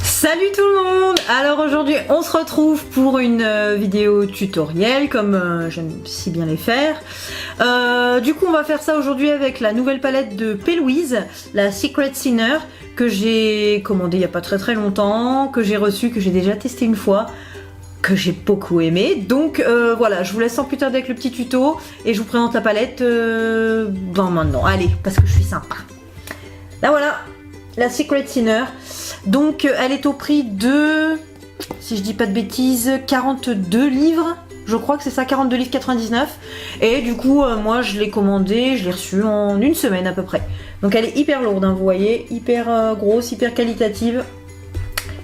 Salut tout le monde! Alors aujourd'hui on se retrouve pour une vidéo tutoriel comme j'aime si bien les faire. Du coup on va faire ça aujourd'hui avec la nouvelle palette de P. Louise, la Secret Sinner, que j'ai commandée il n'y a pas très longtemps, que j'ai reçue, que j'ai déjà testé une fois, que j'ai beaucoup aimé. Donc voilà, je vous laisse sans plus tarder avec le petit tuto et je vous présente la palette maintenant. Allez, parce que je suis sympa. Là voilà, la Secret Sinner. Donc elle est au prix de, si je dis pas de bêtises, 42 livres. Je crois que c'est ça, 42 livres 99. Et du coup, moi je l'ai commandée, je l'ai reçue en une semaine à peu près. Donc elle est hyper lourde, hein, vous voyez, hyper grosse, hyper qualitative.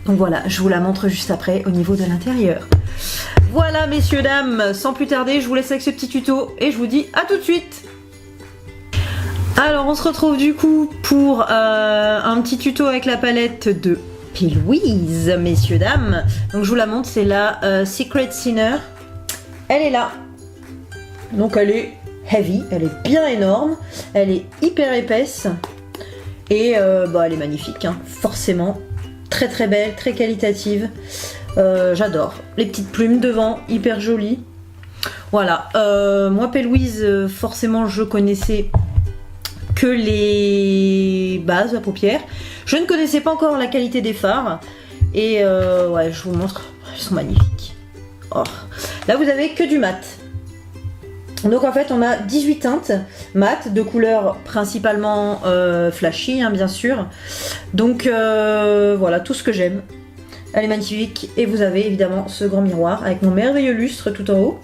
Donc voilà, je vous la montre juste après au niveau de l'intérieur. Voilà messieurs, dames, sans plus tarder, je vous laisse avec ce petit tuto et je vous dis à tout de suite. Alors on se retrouve du coup pour un petit tuto avec la palette de P. Louise, messieurs, dames. Donc je vous la montre, c'est la Secret Sinner. Elle est là. Donc elle est heavy, elle est bien énorme, elle est hyper épaisse et elle est magnifique, hein, forcément. Très belle, très qualitative. J'adore. Les petites plumes devant, hyper jolies. Voilà. Moi P. Louise, forcément je connaissais que les bases à paupières. Je ne connaissais pas encore la qualité des fards. Et ouais, je vous montre. Elles sont magnifiques. Oh. Là, vous avez que du mat. Donc en fait, on a 18 teintes mat de couleurs principalement flashy, hein, bien sûr. Donc voilà, tout ce que j'aime. Elle est magnifique. Et vous avez évidemment ce grand miroir avec mon merveilleux lustre tout en haut.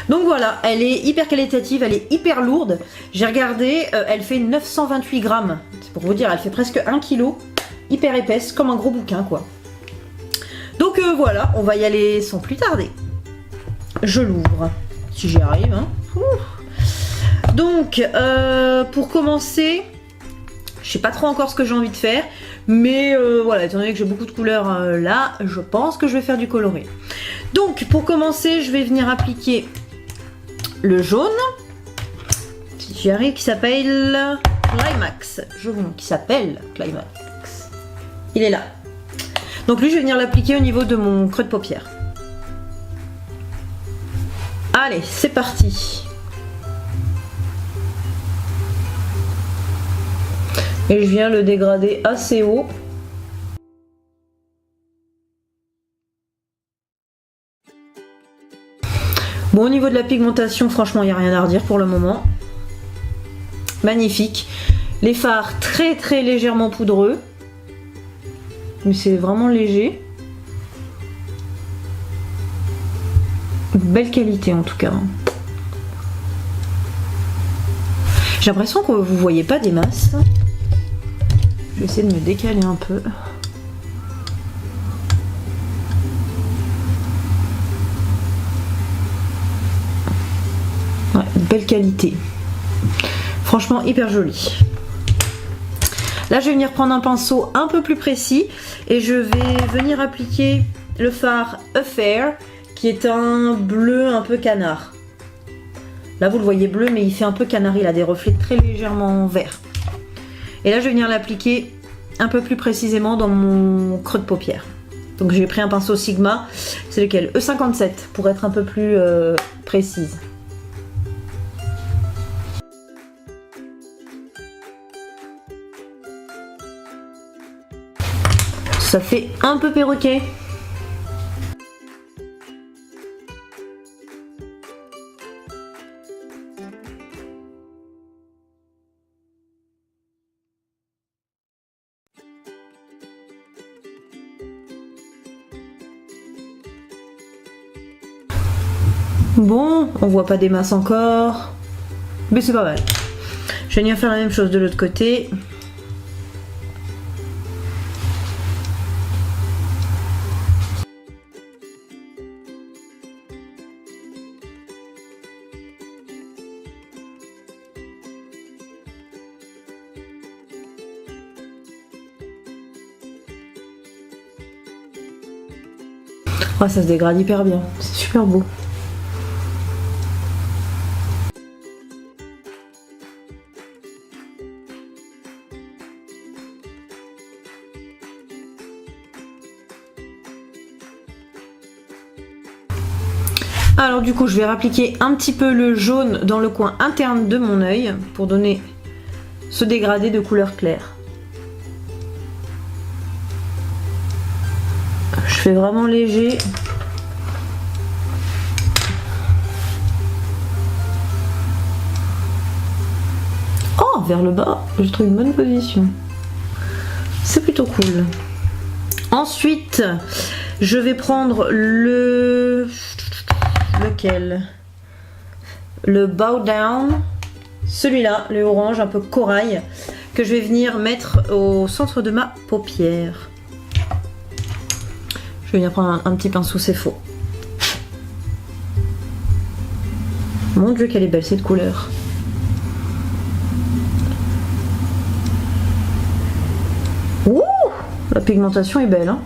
Donc voilà, elle est hyper qualitative, elle est hyper lourde. J'ai regardé, elle fait 928 grammes. C'est pour vous dire, elle fait presque 1 kg. Hyper épaisse, comme un gros bouquin quoi. Donc voilà, on va y aller sans plus tarder. Je l'ouvre, si j'y arrive. Hein. Donc, pour commencer, je sais pas trop encore ce que j'ai envie de faire. Mais voilà, étant donné que j'ai beaucoup de couleurs là, je pense que je vais faire du coloré. Donc, pour commencer, je vais venir appliquer le jaune, si j'y arrive, qui s'appelle Climax. Jaune qui s'appelle Climax. Il est là. Donc lui, je vais venir l'appliquer au niveau de mon creux de paupière. Allez, c'est parti. Et je viens le dégrader assez haut. Bon, au niveau de la pigmentation, franchement, il n'y a rien à redire pour le moment. Magnifique. Les fards très légèrement poudreux. Mais c'est vraiment léger. Belle qualité en tout cas. J'ai l'impression que vous ne voyez pas des masses. Je vais essayer de me décaler un peu. Ouais, belle qualité. Franchement hyper joli. Là je vais venir prendre un pinceau un peu plus précis et je vais venir appliquer le fard Affair qui est un bleu un peu canard. Là vous le voyez bleu mais il fait un peu canari, il a des reflets très légèrement verts. Et là je vais venir l'appliquer un peu plus précisément dans mon creux de paupière. Donc j'ai pris un pinceau Sigma, c'est lequel? E57 pour être un peu plus précise. Ça fait un peu perroquet. Bon, on voit pas des masses encore, mais c'est pas mal. Je vais venir faire la même chose de l'autre côté. Oh, ça se dégrade hyper bien, c'est super beau. Alors du coup, je vais appliquer un petit peu le jaune dans le coin interne de mon œil pour donner ce dégradé de couleur claire. Je fais vraiment léger. Oh, vers le bas, je trouve une bonne position. C'est plutôt cool. Ensuite, je vais prendre lequel? Le Bow Down. Celui-là, le orange un peu corail, que je vais venir mettre au centre de ma paupière. Je vais venir prendre un petit pinceau, c'est faux. Mon Dieu, qu'elle est belle cette couleur. Ouh, la pigmentation est belle, hein.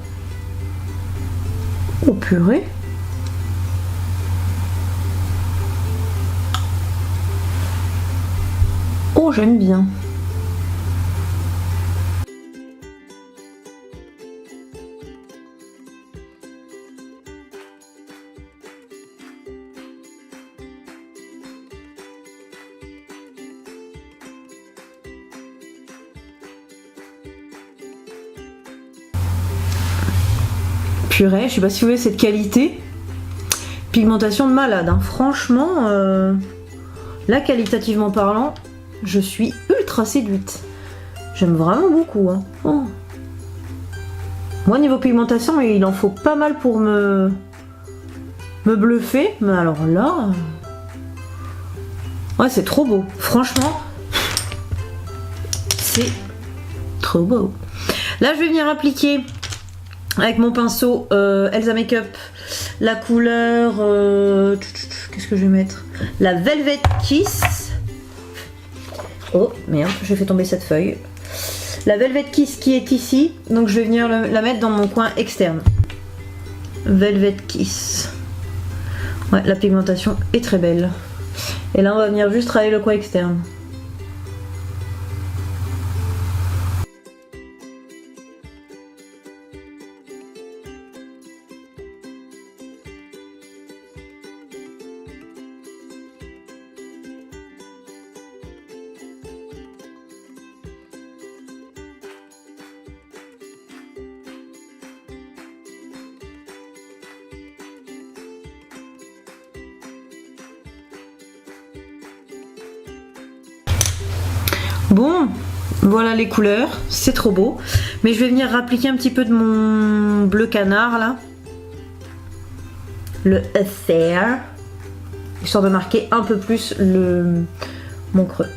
Oh purée. Oh, j'aime bien. Purée, je sais pas si vous voyez cette qualité. Pigmentation de malade, hein. Franchement, là, qualitativement parlant, je suis ultra séduite. J'aime vraiment beaucoup, hein. Oh. Moi, niveau pigmentation, il en faut pas mal pour me bluffer. Mais alors là... Ouais, c'est trop beau. Franchement, c'est trop beau. Là, je vais venir appliquer avec mon pinceau Elsa Makeup la couleur... qu'est-ce que je vais mettre? La Velvet Kiss. Oh merde, j'ai fait tomber cette feuille. La Velvet Kiss qui est ici, donc je vais venir la mettre dans mon coin externe. Velvet Kiss. Ouais, la pigmentation est très belle. Et là, on va venir juste travailler le coin externe. Bon, voilà les couleurs, c'est trop beau. Mais je vais venir appliquer un petit peu de mon bleu canard là. Le Affair. Histoire de marquer un peu plus mon creux.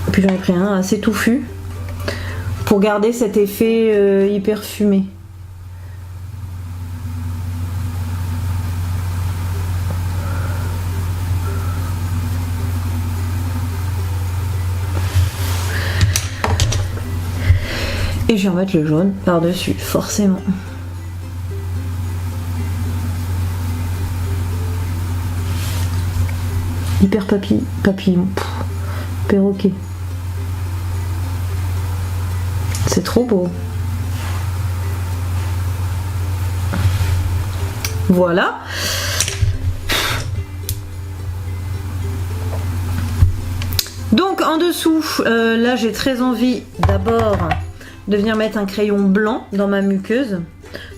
Et puis j'en ai pris un assez touffu. Pour garder cet effet hyper fumé. Et je vais remettre le jaune par-dessus, forcément. Hyper papillon. Perroquet. C'est trop beau. Voilà. Donc en dessous, là j'ai très envie d'abord de venir mettre un crayon blanc dans ma muqueuse.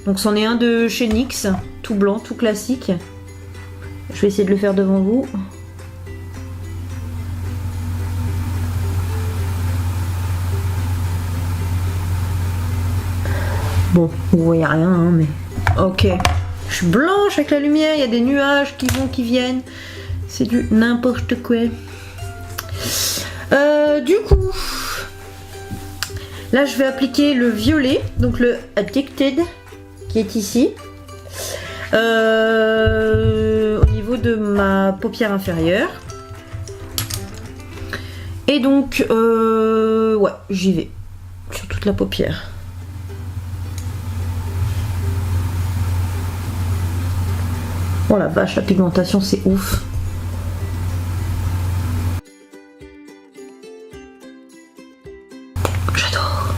Donc c'en est un de chez NYX, tout blanc, tout classique. Je vais essayer de le faire devant vous. Bon, vous voyez rien, hein, mais... Ok. Je suis blanche avec la lumière, il y a des nuages qui vont, qui viennent. C'est du n'importe quoi. Du coup... Là, je vais appliquer le violet, donc le Addicted, qui est ici, au niveau de ma paupière inférieure. Et donc, ouais, j'y vais, sur toute la paupière. Oh la vache, la pigmentation, c'est ouf. J'adore.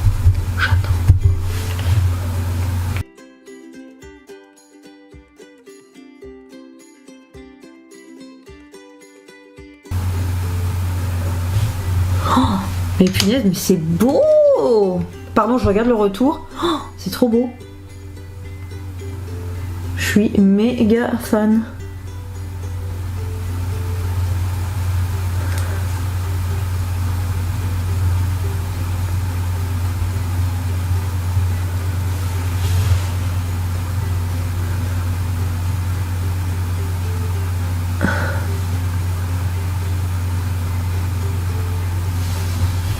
Mais punaise, mais c'est beau! Pardon, je regarde le retour. Oh, c'est trop beau. Je suis méga fan.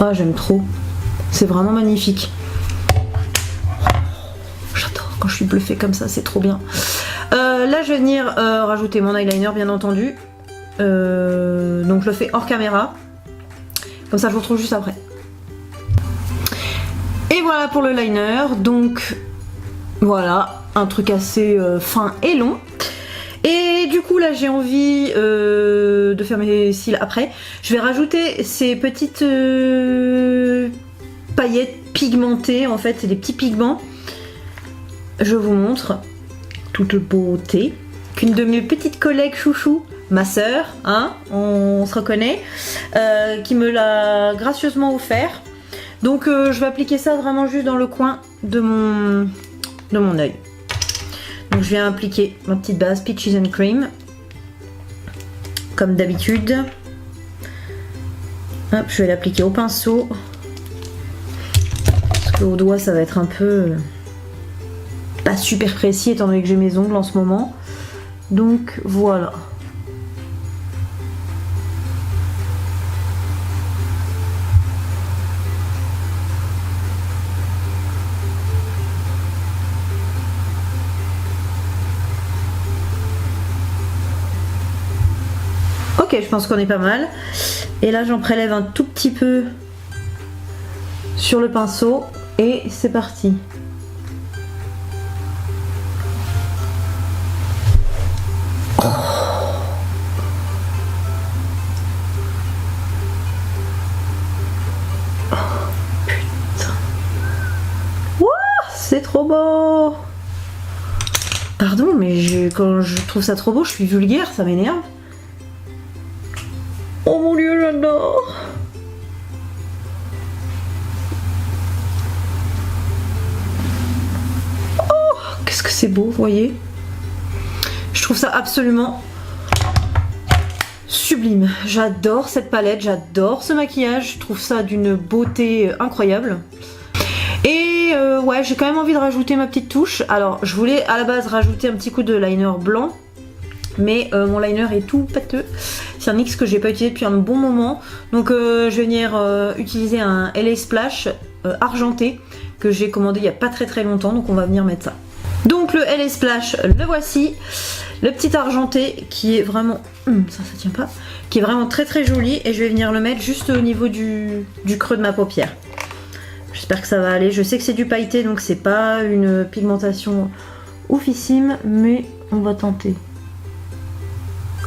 Ah, j'aime trop. C'est vraiment magnifique. J'adore quand je suis bluffée comme ça, c'est trop bien. Là, je vais venir rajouter mon eyeliner, bien entendu. Donc, je le fais hors caméra. Comme ça, je vous retrouve juste après. Et voilà pour le liner. Donc, voilà, un truc assez fin et long. Et du coup là j'ai envie de faire mes cils après. Je vais rajouter ces petites paillettes pigmentées, en fait c'est des petits pigments. Je vous montre, toute beauté. Qu'une de mes petites collègues chouchou, ma sœur, hein, on se reconnaît, qui me l'a gracieusement offert. Donc je vais appliquer ça vraiment juste dans le coin de mon œil. Donc je viens appliquer ma petite base Peaches and Cream comme d'habitude. Hop, je vais l'appliquer au pinceau parce qu'au doigt ça va être un peu pas super précis étant donné que j'ai mes ongles en ce moment. Donc voilà. Ok, je pense qu'on est pas mal. Et là, j'en prélève un tout petit peu sur le pinceau. Et c'est parti. Oh. Oh, putain. Wouah, c'est trop beau. Pardon, mais quand je trouve ça trop beau, je suis vulgaire, ça m'énerve. Oh mon dieu, j'adore! Oh, qu'est-ce que c'est beau, vous voyez? Je trouve ça absolument sublime. J'adore cette palette, j'adore ce maquillage. Je trouve ça d'une beauté incroyable. Et ouais, j'ai quand même envie de rajouter ma petite touche. Alors, je voulais à la base rajouter un petit coup de liner blanc. Mais mon liner est tout pâteux. C'est un NYX que j'ai pas utilisé depuis un bon moment. Donc je vais venir utiliser un LA Splash argenté que j'ai commandé il y a pas très longtemps. Donc on va venir mettre ça. Donc le LA Splash, le voici. Le petit argenté qui est vraiment... ça tient pas. Qui est vraiment très joli. Et je vais venir le mettre juste au niveau du creux de ma paupière. J'espère que ça va aller. Je sais que c'est du pailleté donc c'est pas une pigmentation oufissime. Mais on va tenter.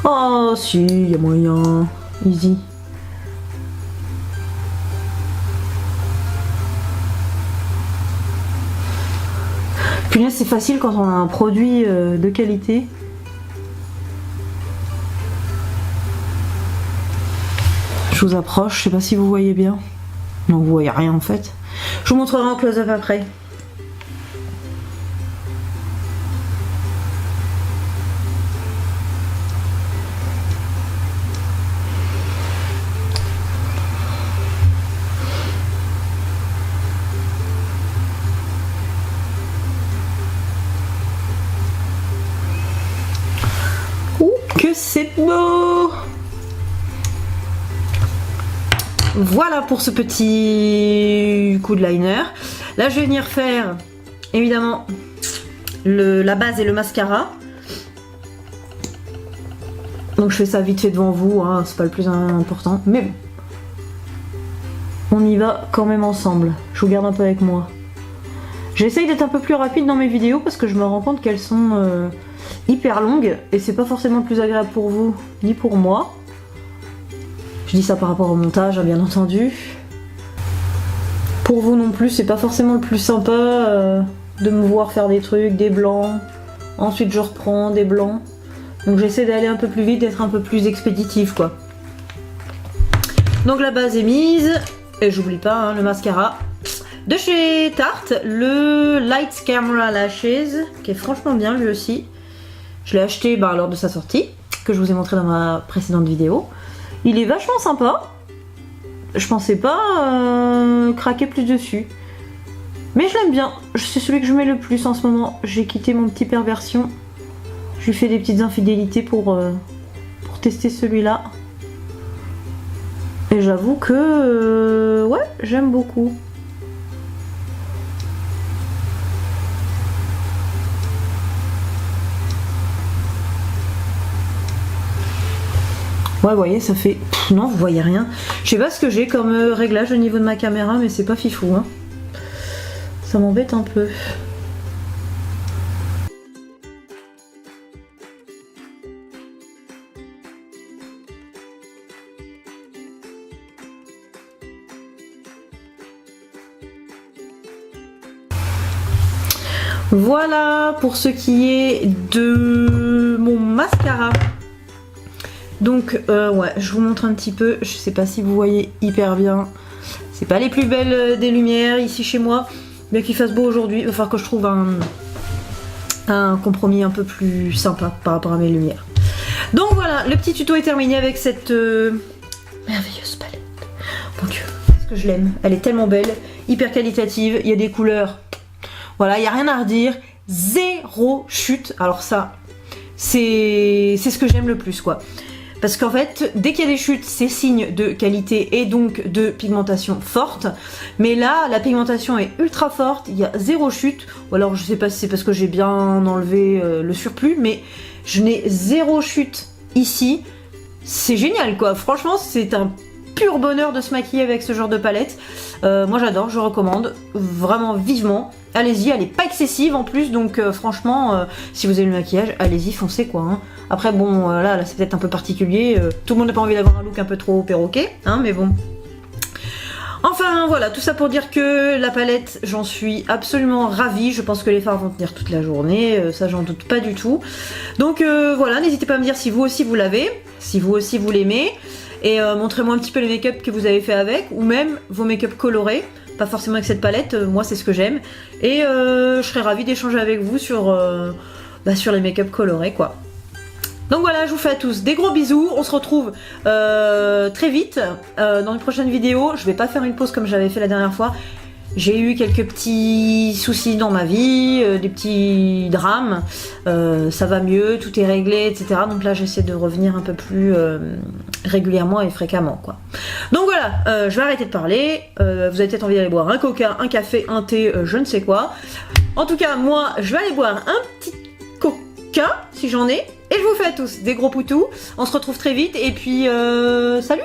Oh si, il y a moyen. Easy. Punaise, c'est facile quand on a un produit de qualité. Je vous approche, je sais pas si vous voyez bien. Non, vous voyez rien en fait. Je vous montrerai en close-up après. Que c'est beau! Voilà pour ce petit coup de liner. Là, je vais venir faire évidemment la base et le mascara. Donc, je fais ça vite fait devant vous, hein, c'est pas le plus important, mais bon. On y va quand même ensemble. Je vous garde un peu avec moi. J'essaye d'être un peu plus rapide dans mes vidéos parce que je me rends compte qu'elles sont hyper longues et c'est pas forcément le plus agréable pour vous ni pour moi. Je dis ça par rapport au montage, hein, bien entendu. Pour vous non plus, c'est pas forcément le plus sympa de me voir faire des trucs, des blancs. Ensuite je reprends des blancs. Donc j'essaie d'aller un peu plus vite, d'être un peu plus expéditive quoi. Donc la base est mise. Et j'oublie pas hein, le mascara de chez Tarte, le Light Camera Lashes, qui est franchement bien lui aussi. Je l'ai acheté lors de sa sortie, que je vous ai montré dans ma précédente vidéo. Il est vachement sympa. Je pensais pas craquer plus dessus. Mais je l'aime bien. C'est celui que je mets le plus en ce moment. J'ai quitté mon petit perversion. Je lui fais des petites infidélités pour tester celui-là. Et j'avoue que ouais, j'aime beaucoup. Ouais, vous voyez, ça fait... non, vous voyez rien. Je sais pas ce que j'ai comme réglage au niveau de ma caméra, mais c'est pas fifou, hein. Ça m'embête un peu. Voilà pour ce qui est de mon mascara. Donc ouais, je vous montre un petit peu, je sais pas si vous voyez hyper bien. C'est pas les plus belles des lumières ici chez moi. Bien qu'il fasse beau aujourd'hui, il va falloir que je trouve un compromis un peu plus sympa par rapport à mes lumières. Donc voilà, le petit tuto est terminé avec cette merveilleuse palette. Mon Dieu, est-ce que je l'aime. Elle est tellement belle, hyper qualitative, il y a des couleurs. Voilà, il n'y a rien à redire. Zéro chute. Alors ça, c'est ce que j'aime le plus, quoi. Parce qu'en fait, dès qu'il y a des chutes, c'est signe de qualité et donc de pigmentation forte. Mais là, la pigmentation est ultra forte, il y a zéro chute. Ou alors, je sais pas si c'est parce que j'ai bien enlevé le surplus, mais je n'ai zéro chute ici. C'est génial, quoi. Franchement, c'est un pur bonheur de se maquiller avec ce genre de palette. Moi, j'adore, je recommande vraiment vivement. Allez-y, elle est pas excessive en plus, donc franchement, si vous aimez le maquillage, allez-y, foncez quoi. Hein. Après, bon, là c'est peut-être un peu particulier. Tout le monde n'a pas envie d'avoir un look un peu trop perroquet, hein, mais bon. Enfin, voilà, tout ça pour dire que la palette, j'en suis absolument ravie. Je pense que les fards vont tenir toute la journée, ça j'en doute pas du tout. Donc voilà, n'hésitez pas à me dire si vous aussi vous l'avez, si vous aussi vous l'aimez. Et montrez-moi un petit peu les make-up que vous avez fait avec, ou même vos make-up colorés. Pas forcément avec cette palette, moi c'est ce que j'aime. Et je serais ravie d'échanger avec vous sur les make-up colorés quoi. Donc voilà, je vous fais à tous des gros bisous. On se retrouve très vite dans une prochaine vidéo. Je vais pas faire une pause comme j'avais fait la dernière fois. J'ai eu quelques petits soucis dans ma vie, des petits drames. Ça va mieux, tout est réglé, etc. Donc là, j'essaie de revenir un peu plus régulièrement et fréquemment, quoi. Donc voilà, je vais arrêter de parler. Vous avez peut-être envie d'aller boire un coca, un café, un thé, je ne sais quoi. En tout cas, moi, je vais aller boire un petit coca, si j'en ai. Et je vous fais à tous des gros poutous. On se retrouve très vite. Et puis, salut!